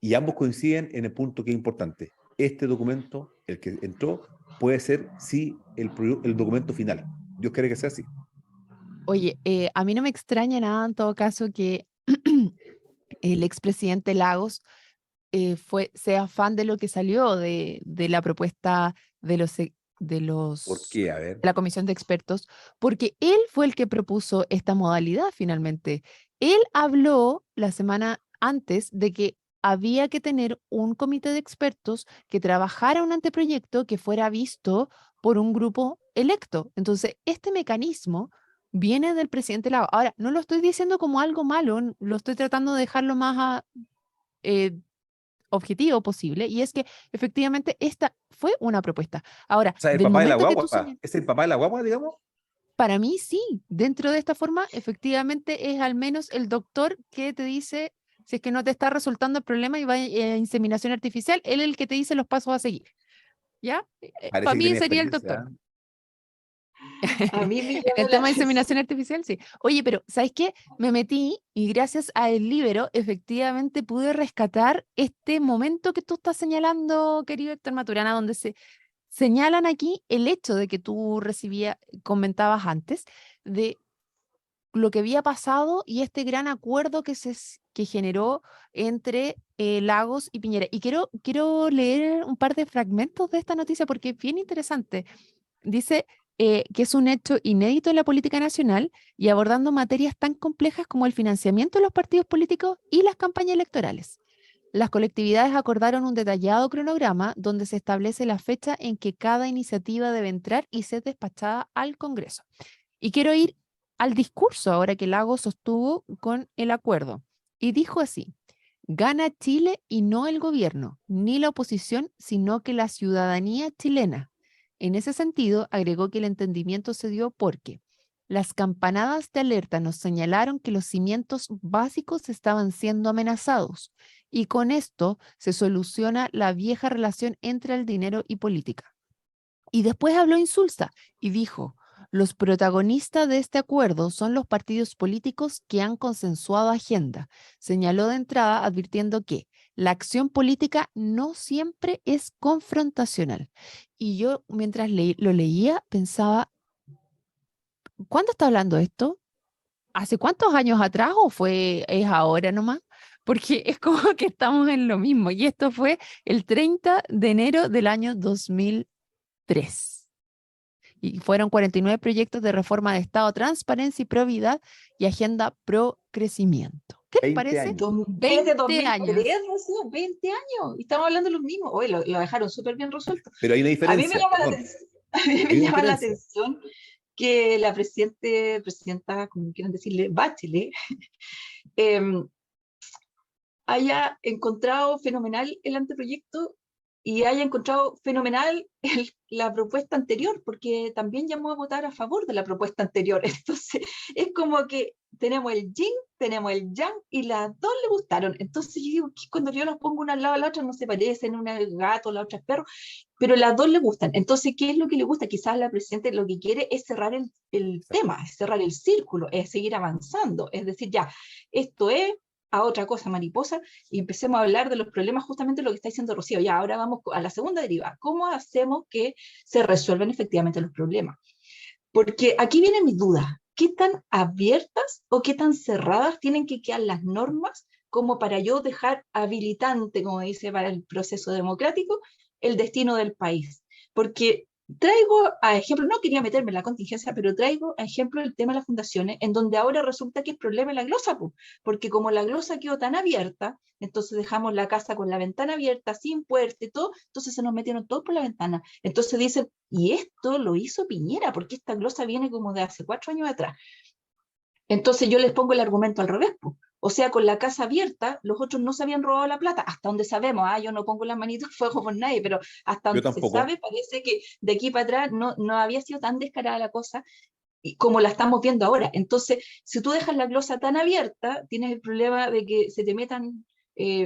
Y ambos coinciden en el punto que es importante. Este documento, el que entró, puede ser, sí, el documento final. Dios quiere que sea así. Oye, a mí no me extraña nada en todo caso que el expresidente Lagos sea fan de lo que salió de la propuesta de ¿Por qué? A ver. la comisión de expertos, porque él fue el que propuso esta modalidad finalmente. Él habló la semana antes de que había que tener un comité de expertos que trabajara un anteproyecto que fuera visto por un grupo electo. Entonces, este mecanismo viene del presidente Lago. Ahora, no lo estoy diciendo como algo malo, lo estoy tratando de dejarlo más objetivo posible, y es que efectivamente esta fue una propuesta. Ahora, O sea, el del papá de la momento que tú guagua, señalas, ¿es el papá de la guagua, digamos? para mí sí, dentro de esta forma, efectivamente es al menos el doctor que te dice si es que no te está resultando el problema y va a inseminación artificial, él es el que te dice los pasos a seguir. ¿Ya? Para Parece que mí tiene sería el experiencia. doctor. A mí me En llama el la tema de atención. inseminación artificial, sí. Oye, pero ¿sabes qué? Me metí y gracias a El Líbero, efectivamente pude rescatar este momento que tú estás señalando, querido Héctor Maturana, donde se señalan aquí el hecho de que tú comentabas antes, de lo que había pasado y este gran acuerdo que generó entre Lagos y Piñera. Y quiero leer un par de fragmentos de esta noticia porque es bien interesante. Dice que es un hecho inédito en la política nacional y abordando materias tan complejas como el financiamiento de los partidos políticos y las campañas electorales. Las colectividades acordaron un detallado cronograma donde se establece la fecha en que cada iniciativa debe entrar y ser despachada al Congreso. Y quiero ir al discurso ahora que Lagos sostuvo con el acuerdo. Y dijo así: gana Chile y no el gobierno, ni la oposición, sino que la ciudadanía chilena. En ese sentido, agregó que el entendimiento se dio porque las campanadas de alerta nos señalaron que los cimientos básicos estaban siendo amenazados y con esto se soluciona la vieja relación entre el dinero y política. Y después habló insulsa y dijo: los protagonistas de este acuerdo son los partidos políticos que han consensuado agenda. Señaló de entrada advirtiendo que la acción política no siempre es confrontacional. Y yo mientras lo leía pensaba, ¿cuándo está hablando esto? ¿Hace cuántos años atrás o es ahora nomás? Porque es como que estamos en lo mismo. Y esto fue el 30 de enero del año 2003. Y fueron 49 proyectos de reforma de Estado, transparencia y probidad y agenda pro crecimiento. ¿Qué les 20 parece? años. Desde 20 2003, años. Rocío, 20 años. Y estamos hablando de lo mismo. Hoy lo dejaron súper bien resuelto. Pero hay una A mí me diferencia, llama la perdón, atención, a mí me hay una llama la diferencia. atención que la presidenta, como quieran decirle, Bachelet, em, haya encontrado fenomenal el anteproyecto y haya encontrado fenomenal la propuesta anterior, porque también llamó a votar a favor de la propuesta anterior. Entonces, es como que tenemos el yin, tenemos el yang, y las dos le gustaron. Entonces, yo digo que cuando yo las pongo una al lado de la otra, no se parecen, una es gato, la otra es perro, pero las dos le gustan. Entonces, ¿qué es lo que le gusta? Quizás la presidenta lo que quiere es cerrar el Exacto. tema, es cerrar el círculo, es seguir avanzando, es decir, ya, esto es a otra cosa mariposa, y empecemos a hablar de los problemas, justamente lo que está diciendo Rocío. Ya, ahora vamos a la segunda deriva. ¿Cómo hacemos que se resuelvan efectivamente los problemas? Porque aquí vienen mis dudas. ¿Qué tan abiertas o qué tan cerradas tienen que quedar las normas como para yo dejar habilitante, como dice, para el proceso democrático, el destino del país? Porque traigo a ejemplo, no quería meterme en la contingencia, pero traigo a ejemplo el tema de las fundaciones, en donde ahora resulta que el problema es la glosa, porque como la glosa quedó tan abierta, entonces dejamos la casa con la ventana abierta, sin puerta y todo, entonces se nos metieron todos por la ventana. Entonces dicen, y esto lo hizo Piñera, porque esta glosa viene como de hace 4 años atrás. Entonces yo les pongo el argumento al revés, pues. O sea, con la casa abierta, los otros no se habían robado la plata, hasta donde sabemos, yo no pongo las manitos en fuego por nadie, pero hasta Yo donde se tampoco. sabe, parece que de aquí para atrás no había sido tan descarada la cosa como la estamos viendo ahora. Entonces, si tú dejas la glosa tan abierta, tienes el problema de que se te metan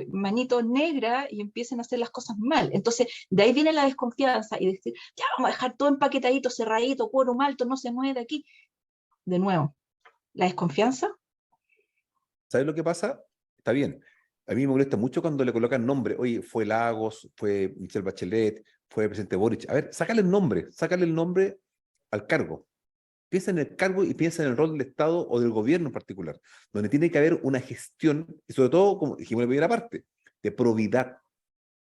manitos negras y empiecen a hacer las cosas mal. Entonces, de ahí viene la desconfianza y decir, ya vamos a dejar todo empaquetadito, cerradito, quórum alto, no se mueve de aquí. De nuevo, la desconfianza. ¿Sabes lo que pasa? Está bien. A mí me molesta mucho cuando le colocan nombre. Oye, fue Lagos, fue Michelle Bachelet, fue el presidente Boric. A ver, sácale el nombre al cargo. Piensa en el cargo y piensa en el rol del Estado o del gobierno en particular, donde tiene que haber una gestión, y sobre todo, como dijimos en la primera parte, de probidad.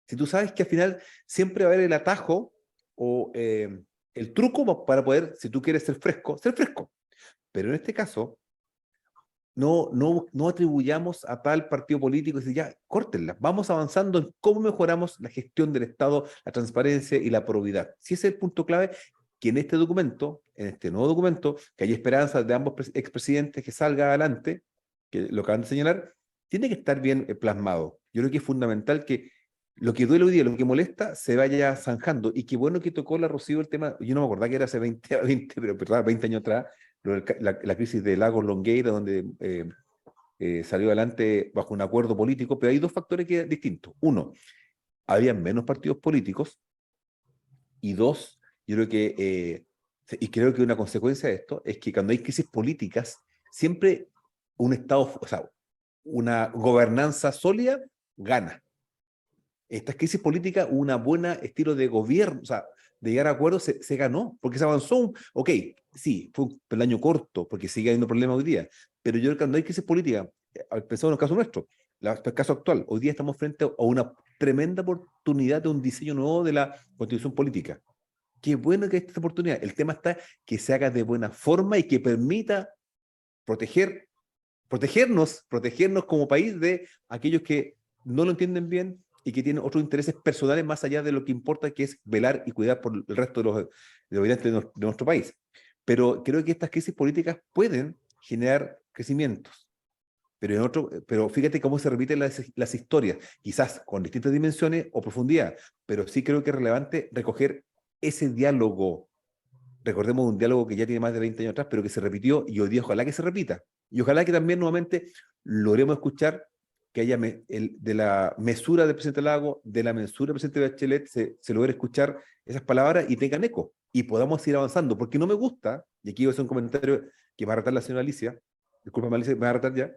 Si tú sabes que al final siempre va a haber el atajo o el truco para poder, si tú quieres ser fresco. Pero en este caso, no atribuyamos a tal partido político y decir, ya, córtenla, vamos avanzando en cómo mejoramos la gestión del Estado, la transparencia y la probidad. Si ese es el punto clave, que en este documento, en este nuevo documento, que hay esperanzas de ambos expresidentes que salga adelante, que lo acaban de señalar, tiene que estar bien plasmado. Yo creo que es fundamental que lo que duele hoy día, lo que molesta, se vaya zanjando. Y qué bueno que tocó la Rocío el tema, yo no me acordaba que era hace 20 pero perdón, 20 años atrás, la crisis de Lagos Longueira, donde salió adelante bajo un acuerdo político, pero hay dos factores distintos. Uno, había menos partidos políticos, y dos, yo creo que Sí, y creo que una consecuencia de esto es que cuando hay crisis políticas, siempre un Estado, o sea, una gobernanza sólida gana. Estas crisis políticas, una buena estilo de gobierno, o sea, de llegar a acuerdos, se ganó, porque se avanzó. Ok, sí, fue un peldaño corto, porque sigue habiendo problemas hoy día, pero yo creo que cuando hay crisis política, pensamos en el caso nuestro, el caso actual, hoy día estamos frente a una tremenda oportunidad de un diseño nuevo de la constitución política. Qué bueno que hay esta oportunidad. El tema está que se haga de buena forma y que permita protegernos como país de aquellos que no lo entienden bien y que tienen otros intereses personales más allá de lo que importa, que es velar y cuidar por el resto de los habitantes de nuestro país. Pero creo que estas crisis políticas pueden generar crecimientos. Pero fíjate cómo se repiten las historias, quizás con distintas dimensiones o profundidad, pero sí creo que es relevante recoger ese diálogo. Recordemos un diálogo que ya tiene más de 20 años atrás, pero que se repitió y hoy día ojalá que se repita. Y ojalá que también nuevamente logremos escuchar que haya de la mesura del presidente Lago, de la mesura del presidente Bachelet, se logre escuchar esas palabras y tengan eco y podamos ir avanzando. Porque no me gusta, y aquí voy a hacer un comentario que va a retar la señora Alicia, disculpa Alicia, me va a retar ya,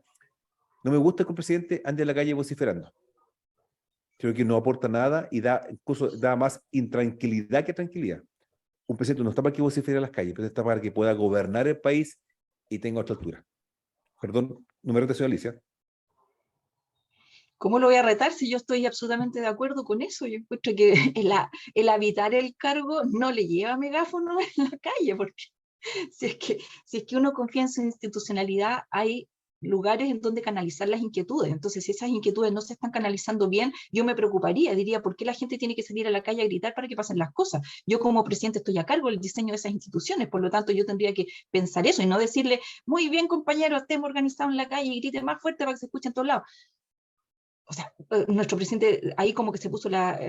no me gusta que un presidente ande en la calle vociferando. Creo que no aporta nada y incluso da más intranquilidad que tranquilidad. Un presidente no está para que vocifere a las calles, pero está para que pueda gobernar el país y tenga otra altura. Perdón, número de señora Alicia. ¿Cómo lo voy a retar si yo estoy absolutamente de acuerdo con eso? Yo encuentro que el habitar el cargo no le lleva megáfono en la calle, porque si es que uno confía en su institucionalidad, hay lugares en donde canalizar las inquietudes. Entonces, si esas inquietudes no se están canalizando bien, yo me preocuparía, diría, ¿por qué la gente tiene que salir a la calle a gritar para que pasen las cosas? Yo como presidente estoy a cargo del diseño de esas instituciones, por lo tanto yo tendría que pensar eso y no decirle, muy bien compañero, estemos organizados en la calle y grite más fuerte para que se escuche en todos lados. O sea, nuestro presidente ahí como que se puso la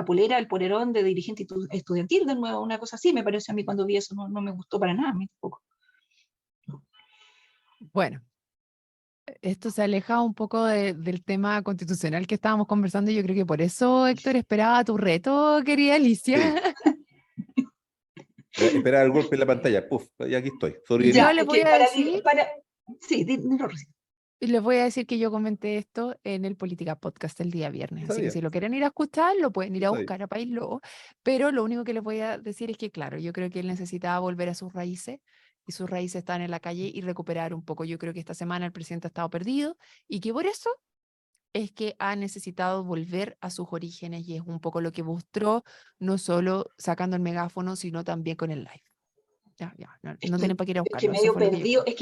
polera, el polerón de dirigente estudiantil de nuevo, una cosa así, me parece a mí cuando vi eso, no me gustó para nada, a mí tampoco. Bueno, esto se aleja un poco del tema constitucional que estábamos conversando y yo creo que por eso Héctor esperaba tu reto, querida Alicia. Sí. Espera el golpe en la pantalla. Puf, ya aquí estoy. Yo Ya, les es voy que a decir, sí, dilo, Rosy. les voy a decir que yo comenté esto en el Política Podcast el día viernes, así que Sabía, si lo quieren ir a escuchar, lo pueden ir a sabía. buscar a País Lobo, pero lo único que les voy a decir es que, claro, yo creo que él necesitaba volver a sus raíces y sus raíces están en la calle y recuperar un poco. Yo creo que esta semana el presidente ha estado perdido y que por eso es que ha necesitado volver a sus orígenes y es un poco lo que mostró, no solo sacando el megáfono, sino también con el live. Ya, no tienen para qué ir a Es que buscarlo, eso medio fue lo que yo perdido, creo.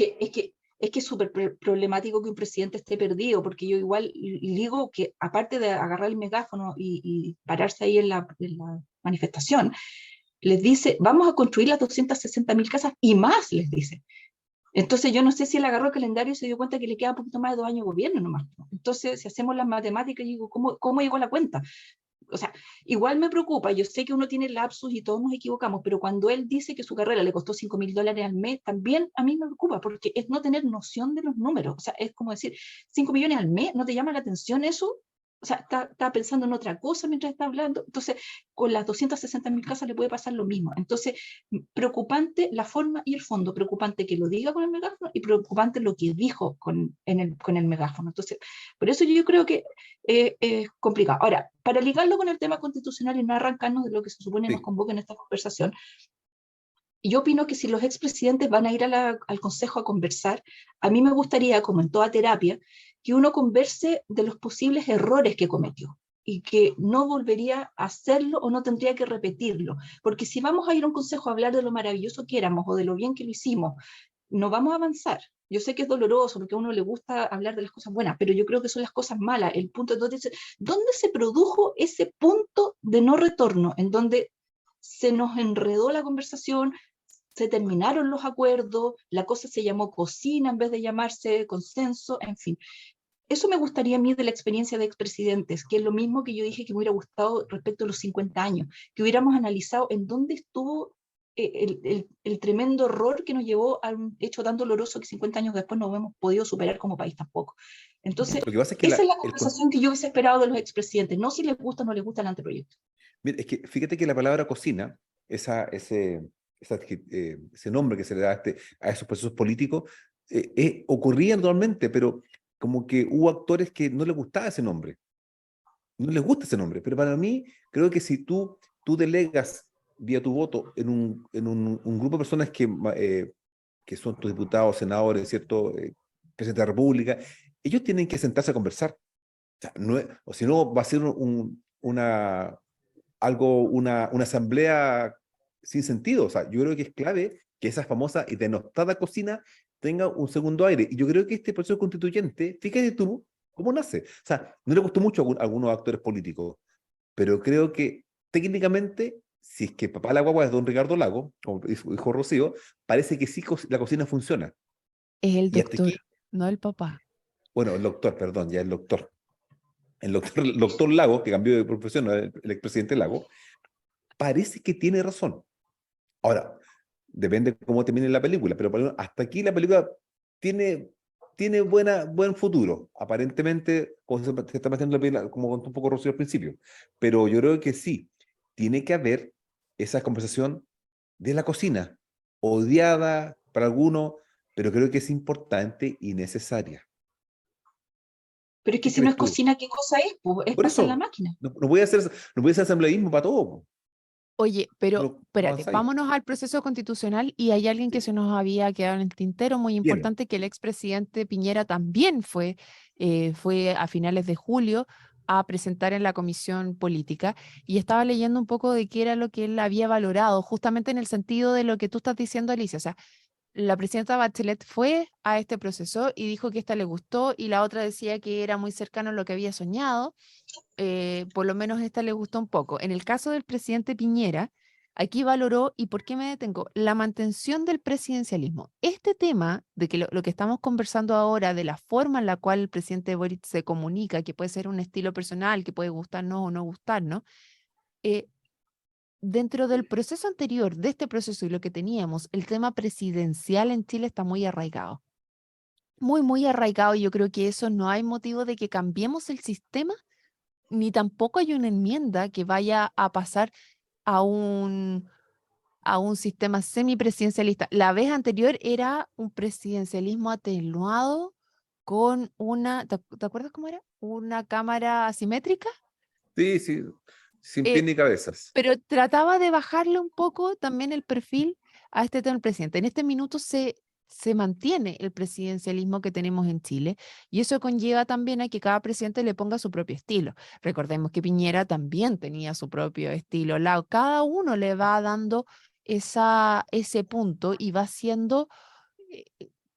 es que es súper problemático que un presidente esté perdido, porque yo igual digo que aparte de agarrar el megáfono y pararse ahí en la manifestación, les dice, vamos a construir las 260.000 casas y más, les dice. Entonces yo no sé si él agarró el calendario y se dio cuenta que le queda un poquito más de 2 años de gobierno nomás. Entonces, si hacemos las matemáticas, digo, ¿cómo llegó a la cuenta? O sea, igual me preocupa, yo sé que uno tiene lapsus y todos nos equivocamos, pero cuando él dice que su carrera le costó $5.000 al mes, también a mí me preocupa, porque es no tener noción de los números. O sea, es como decir, 5 millones al mes, ¿no te llama la atención eso? O sea, está pensando en otra cosa mientras está hablando. Entonces, con las 260.000 casas le puede pasar lo mismo. Entonces, preocupante la forma y el fondo, preocupante que lo diga con el megáfono y preocupante lo que dijo con el megáfono. Entonces, por eso yo creo que es complicado. Ahora, para ligarlo con el tema constitucional y no arrancarnos de lo que se supone nos Sí. convoca en esta conversación, yo opino que si los expresidentes van a ir al Consejo a conversar, a mí me gustaría, como en toda terapia, que uno converse de los posibles errores que cometió y que no volvería a hacerlo o no tendría que repetirlo. Porque si vamos a ir a un consejo a hablar de lo maravilloso que éramos o de lo bien que lo hicimos, no vamos a avanzar. Yo sé que es doloroso porque a uno le gusta hablar de las cosas buenas, pero yo creo que son las cosas malas. El punto ¿dónde se produjo ese punto de no retorno en donde se nos enredó la conversación, se terminaron los acuerdos, la cosa se llamó cocina en vez de llamarse consenso, en fin? Eso me gustaría a mí de la experiencia de expresidentes, que es lo mismo que yo dije que me hubiera gustado respecto a los 50 años, que hubiéramos analizado en dónde estuvo el tremendo error que nos llevó a un hecho tan doloroso que 50 años después no hemos podido superar como país tampoco. Entonces, Lo que pasa es que esa es la conversación que yo hubiese esperado de los expresidentes, no si les gusta o no les gusta el anteproyecto. mira, es que fíjate que la palabra cocina, ese nombre que se le da a esos procesos políticos, ocurría normalmente, pero como que hubo actores que no les gustaba ese nombre, no les gusta ese nombre, pero para mí creo que si tú delegas vía tu voto en un grupo de personas que son tus diputados, senadores, ¿cierto? Presidente de la República, ellos tienen que sentarse a conversar. O sea, o si no, va a ser una asamblea sin sentido. O sea, yo creo que es clave que esa famosa y denostada cocina tenga un segundo aire. Y yo creo que este proceso constituyente, fíjate tú cómo nace. O sea, no le gustó mucho a algunos actores políticos, pero creo que técnicamente, si es que papá de la guagua es don Ricardo Lago, como dijo Rocío, parece que sí la cocina funciona. Es el Y hasta aquí, doctor, no el papá. bueno, el doctor, perdón, ya el doctor. El doctor Lago, que cambió de profesión, ¿no? El expresidente Lago, parece que tiene razón. Ahora, depende de cómo termine la película, pero por lo menos hasta aquí la película tiene buen futuro. Aparentemente, como se está metiendo la película, como contó un poco Rocío al principio. Pero yo creo que sí, tiene que haber esa conversación de la cocina, odiada para algunos, pero creo que es importante y necesaria. Pero es que ¿Qué si no crees es tú? cocina, ¿qué cosa es? Pues es Por pasar la eso, máquina. no voy a hacer asambleísmo para todo, po. Oye, pero No espérate, avanzáis. vámonos al proceso constitucional y hay alguien que Sí. se nos había quedado en el tintero muy Bien. importante, que el expresidente Piñera también fue a finales de julio a presentar en la comisión política y estaba leyendo un poco de qué era lo que él había valorado, justamente en el sentido de lo que tú estás diciendo, Alicia. O sea, la presidenta Bachelet fue a este proceso y dijo que esta le gustó y la otra decía que era muy cercano a lo que había soñado. Por lo menos esta le gustó un poco. En el caso del presidente Piñera, aquí valoró, ¿y por qué me detengo? La mantención del presidencialismo. Este tema de que lo que estamos conversando ahora, de la forma en la cual el presidente Boric se comunica, que puede ser un estilo personal, que puede gustarnos o no gustarnos, eh, dentro del proceso anterior, de este proceso y lo que teníamos, el tema presidencial en Chile está muy arraigado. Muy, muy arraigado. Y yo creo que eso no hay motivo de que cambiemos el sistema, ni tampoco hay una enmienda que vaya a pasar a un sistema semipresidencialista. La vez anterior era un presidencialismo atenuado con ¿te acuerdas cómo era? Una cámara asimétrica, Sí, sí, sin pie eh, ni cabezas. pero trataba de bajarle un poco también el perfil a este tema del presidente. En este minuto se mantiene el presidencialismo que tenemos en Chile y eso conlleva también a que cada presidente le ponga su propio estilo. Recordemos que Piñera también tenía su propio estilo. Cada uno le va dando ese punto y va siendo eh,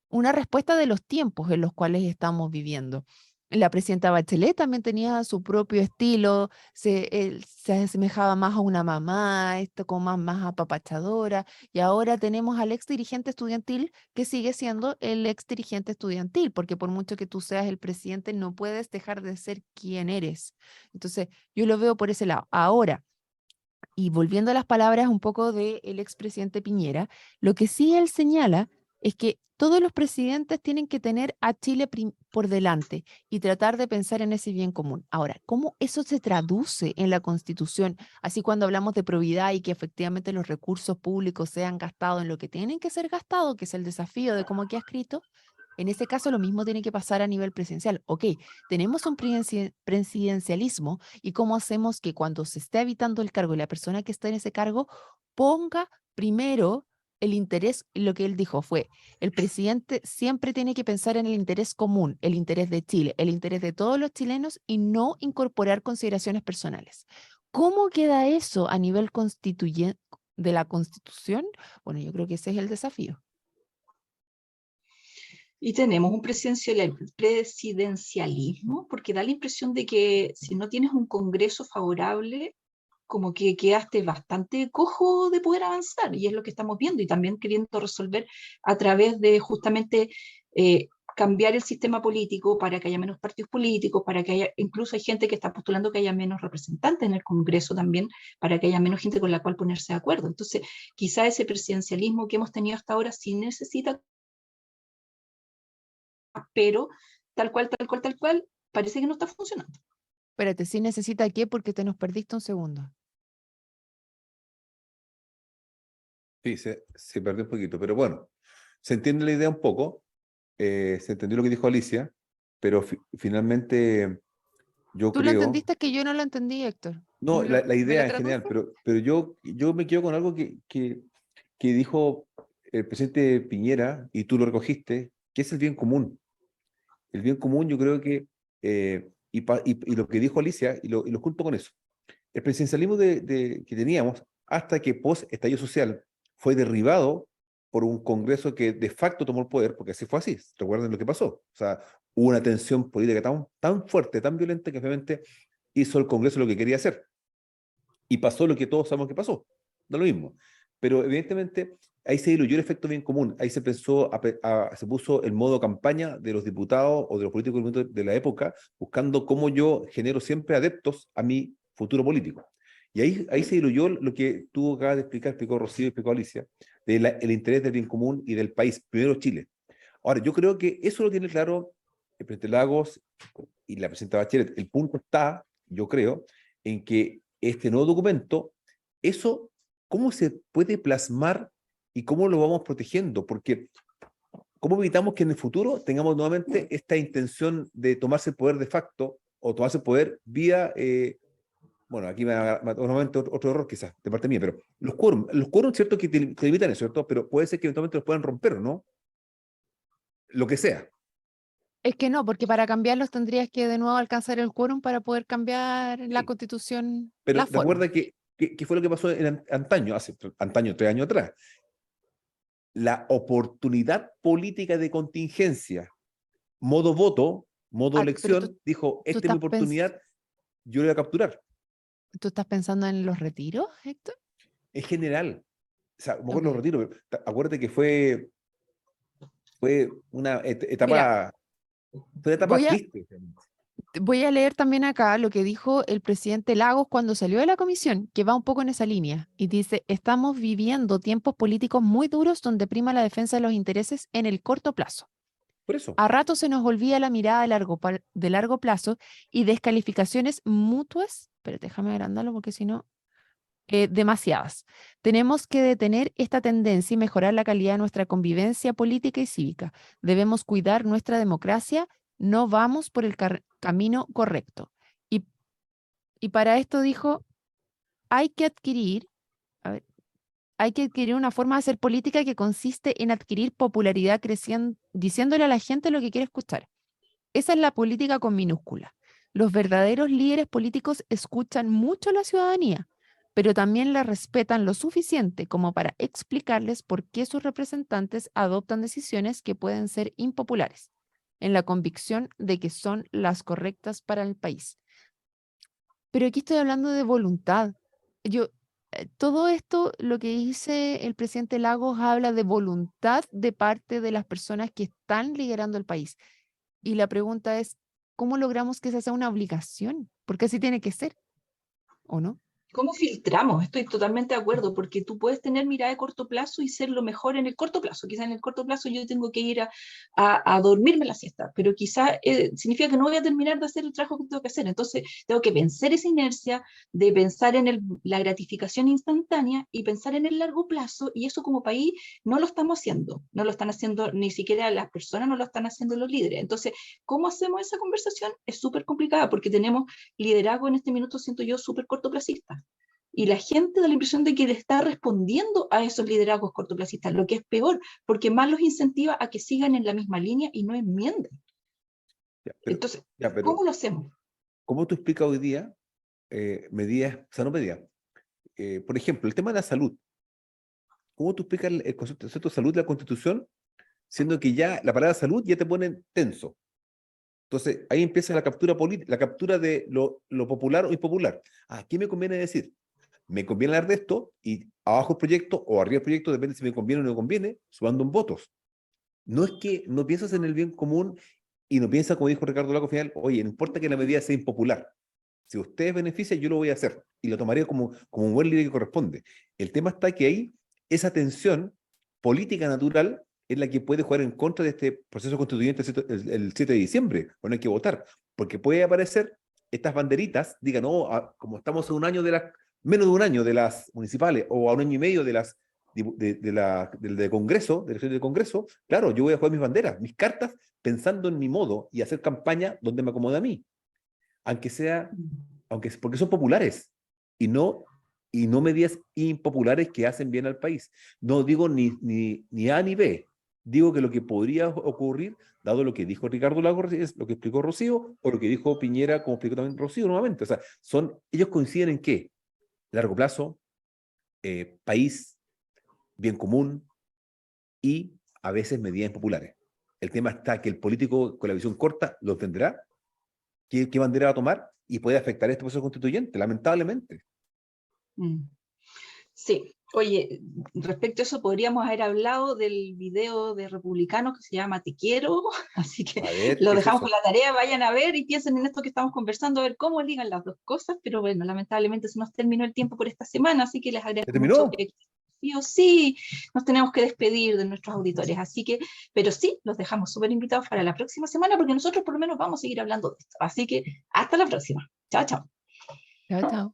una respuesta de los tiempos en los cuales estamos viviendo. La presidenta Bachelet también tenía su propio estilo, él se asemejaba más a una mamá, esto como más apapachadora, y ahora tenemos al ex dirigente estudiantil que sigue siendo el ex dirigente estudiantil, porque por mucho que tú seas el presidente, no puedes dejar de ser quien eres. Entonces, yo lo veo por ese lado. Ahora, y volviendo a las palabras un poco del expresidente Piñera, lo que sí él señala es que todos los presidentes tienen que tener a Chile por delante y tratar de pensar en ese bien común. Ahora, ¿cómo eso se traduce en la Constitución? Así cuando hablamos de probidad y que efectivamente los recursos públicos sean gastados en lo que tienen que ser gastados, que es el desafío de cómo aquí ha escrito, en ese caso lo mismo tiene que pasar a nivel presidencial. Ok, tenemos un presidencialismo y cómo hacemos que cuando se esté habitando el cargo y la persona que está en ese cargo ponga primero el interés. Lo que él dijo fue, el presidente siempre tiene que pensar en el interés común, el interés de Chile, el interés de todos los chilenos y no incorporar consideraciones personales. ¿Cómo queda eso a nivel de la Constitución? Bueno, yo creo que ese es el desafío. Y tenemos un presidencialismo, porque da la impresión de que si no tienes un Congreso favorable, como que quedaste bastante cojo de poder avanzar, y es lo que estamos viendo, y también queriendo resolver a través de justamente cambiar el sistema político para que haya menos partidos políticos, para que haya, incluso hay gente que está postulando que haya menos representantes en el Congreso también, para que haya menos gente con la cual ponerse de acuerdo. Entonces, quizá ese presidencialismo que hemos tenido hasta ahora sí necesita, pero tal cual, parece que no está funcionando. Espérate, ¿sí necesita qué? Porque te nos perdiste un segundo. Sí, se perdió un poquito, pero bueno, se entiende la idea un poco, se entendió lo que dijo Alicia, pero finalmente yo ¿Tú lo creo, entendiste? Que yo no lo entendí, Héctor. no, la ¿Me lo idea en general, traduce? pero yo me quedo con algo que dijo el presidente Piñera, y tú lo recogiste, que es el bien común. El bien común yo creo que, y lo que dijo Alicia, y lo junto con eso. El presidencialismo que teníamos hasta que post-estallido social fue derribado por un Congreso que de facto tomó el poder, porque así fue así. Recuerden lo que pasó. O sea, hubo una tensión política tan fuerte, tan violenta, que obviamente hizo el Congreso lo que quería hacer. Y pasó lo que todos sabemos que pasó. No lo mismo. Pero evidentemente ahí se diluyó el efecto bien común. Ahí se pensó, se puso el modo campaña de los diputados o de los políticos de la época, buscando cómo yo genero siempre adeptos a mi futuro político. Y ahí se diluyó lo que tú acabas de explicar, explicó Rocío y explicó Alicia, el interés del bien común y del país, primero Chile. Ahora, yo creo que eso lo tiene claro el presidente Lagos y la presidenta Bachelet. El punto está, yo creo, en que este nuevo documento, eso, ¿cómo se puede plasmar y cómo lo vamos protegiendo? Porque, ¿cómo evitamos que en el futuro tengamos nuevamente esta intención de tomarse el poder de facto o tomarse el poder vía, bueno, aquí nuevamente otro error quizás de parte mía, pero los quórum, cierto que te limitan eso, ¿cierto? Pero puede ser que eventualmente los puedan romper, ¿no? Lo que sea. Es que no, porque para cambiarlos tendrías que de nuevo alcanzar el quórum para poder cambiar la Sí. constitución, Pero la forma. recuerda que fue lo que pasó antaño, antaño, 3 años atrás. La oportunidad política de contingencia, modo voto, modo Ah, pero elección, dijo, tú esta es mi estás, oportunidad, yo la voy a capturar. tú estás pensando en los retiros, Héctor. En general, o sea, me acuerdo Ok. los retiros, pero acuérdate que fue una Mira, etapa voy a, triste. voy a leer también acá lo que dijo el presidente Lagos cuando salió de la comisión, que va un poco en esa línea, y dice, estamos viviendo tiempos políticos muy duros donde prima la defensa de los intereses en el corto plazo. Por eso, A rato se nos olvida la mirada de largo plazo y descalificaciones mutuas, pero déjame agrandarlo porque si no, demasiadas. Tenemos que detener esta tendencia y mejorar la calidad de nuestra convivencia política y cívica. Debemos cuidar nuestra democracia, no vamos por el camino correcto. Y, y para esto dijo, hay que adquirir, a ver, hay que adquirir una forma de hacer política que consiste en adquirir popularidad creciendo, diciéndole a la gente lo que quiere escuchar. Esa es la política con minúscula. Los verdaderos líderes políticos escuchan mucho a la ciudadanía, pero también la respetan lo suficiente como para explicarles por qué sus representantes adoptan decisiones que pueden ser impopulares, en la convicción de que son las correctas para el país. Pero aquí estoy hablando de voluntad. Yo, todo esto, lo que dice el presidente Lagos, habla de voluntad de parte de las personas que están liderando el país. Y la pregunta es, ¿cómo logramos que esa sea una obligación? Porque así tiene que ser, ¿o no? ¿Cómo filtramos? Estoy totalmente de acuerdo, porque tú puedes tener mirada de corto plazo y ser lo mejor en el corto plazo. Quizá en el corto plazo yo tengo que ir a dormirme la siesta, pero quizá significa que no voy a terminar de hacer el trabajo que tengo que hacer. Entonces, tengo que vencer esa inercia de pensar en la gratificación instantánea y pensar en el largo plazo, y eso como país no lo estamos haciendo. No lo están haciendo ni siquiera las personas, no lo están haciendo los líderes. Entonces, ¿cómo hacemos esa conversación? Es súper complicada porque tenemos liderazgo en este minuto, siento yo, súper cortoplacista. Y la gente da la impresión de que le está respondiendo a esos liderazgos cortoplacistas, lo que es peor, porque más los incentiva a que sigan en la misma línea y no enmienden. ya, Entonces, pero ¿cómo lo hacemos? ¿cómo tú explicas hoy día medidas, o sea, no medidas? Por ejemplo, el tema de la salud. ¿Cómo tú explicas el concepto de salud de la Constitución, siendo que ya la palabra salud ya te pone tenso? Entonces, ahí empieza la captura política, la captura de lo popular o impopular. ¿A qué me conviene decir? Me conviene hablar de esto y abajo el proyecto o arriba el proyecto, depende si me conviene o no me conviene, sumando en votos. No es que no piensas en el bien común y no piensas, como dijo Ricardo Lago al final, oye, no importa que la medida sea impopular. Si ustedes benefician, yo lo voy a hacer y lo tomaría como un buen líder que corresponde. El tema está que ahí esa tensión política natural es la que puede jugar en contra de este proceso constituyente el 7 de diciembre, cuando hay que votar, porque puede aparecer estas banderitas, digan, no, como estamos a un año de las, menos de un año de las municipales o a un año y medio de las del Congreso, de elecciones de Congreso, claro, yo voy a jugar mis banderas, mis cartas, pensando en mi modo y hacer campaña donde me acomode a mí. Porque son populares y no medidas impopulares que hacen bien al país. No digo ni A ni B, digo que lo que podría ocurrir, dado lo que dijo Ricardo Lagos, es lo que explicó Rocío, o lo que dijo Piñera, como explicó también Rocío nuevamente. O sea, ellos coinciden en qué: largo plazo, país, bien común y a veces medidas impopulares. El tema está que el político con la visión corta lo tendrá, qué bandera va a tomar, y puede afectar este proceso constituyente, lamentablemente. Sí, oye, respecto a eso podríamos haber hablado del video de Republicanos que se llama Te Quiero, así que A ver, lo ¿qué es dejamos eso? con la tarea, vayan a ver y piensen en esto que estamos conversando, a ver cómo ligan las dos cosas, pero bueno, lamentablemente se nos terminó el tiempo por esta semana, así que les ¿Se agradezco mucho terminó? que sí o sí nos tenemos que despedir de nuestros auditores, así que, pero sí, los dejamos súper invitados para la próxima semana, porque nosotros por lo menos vamos a seguir hablando de esto, así que hasta la próxima, chao, chao. Chao, chao.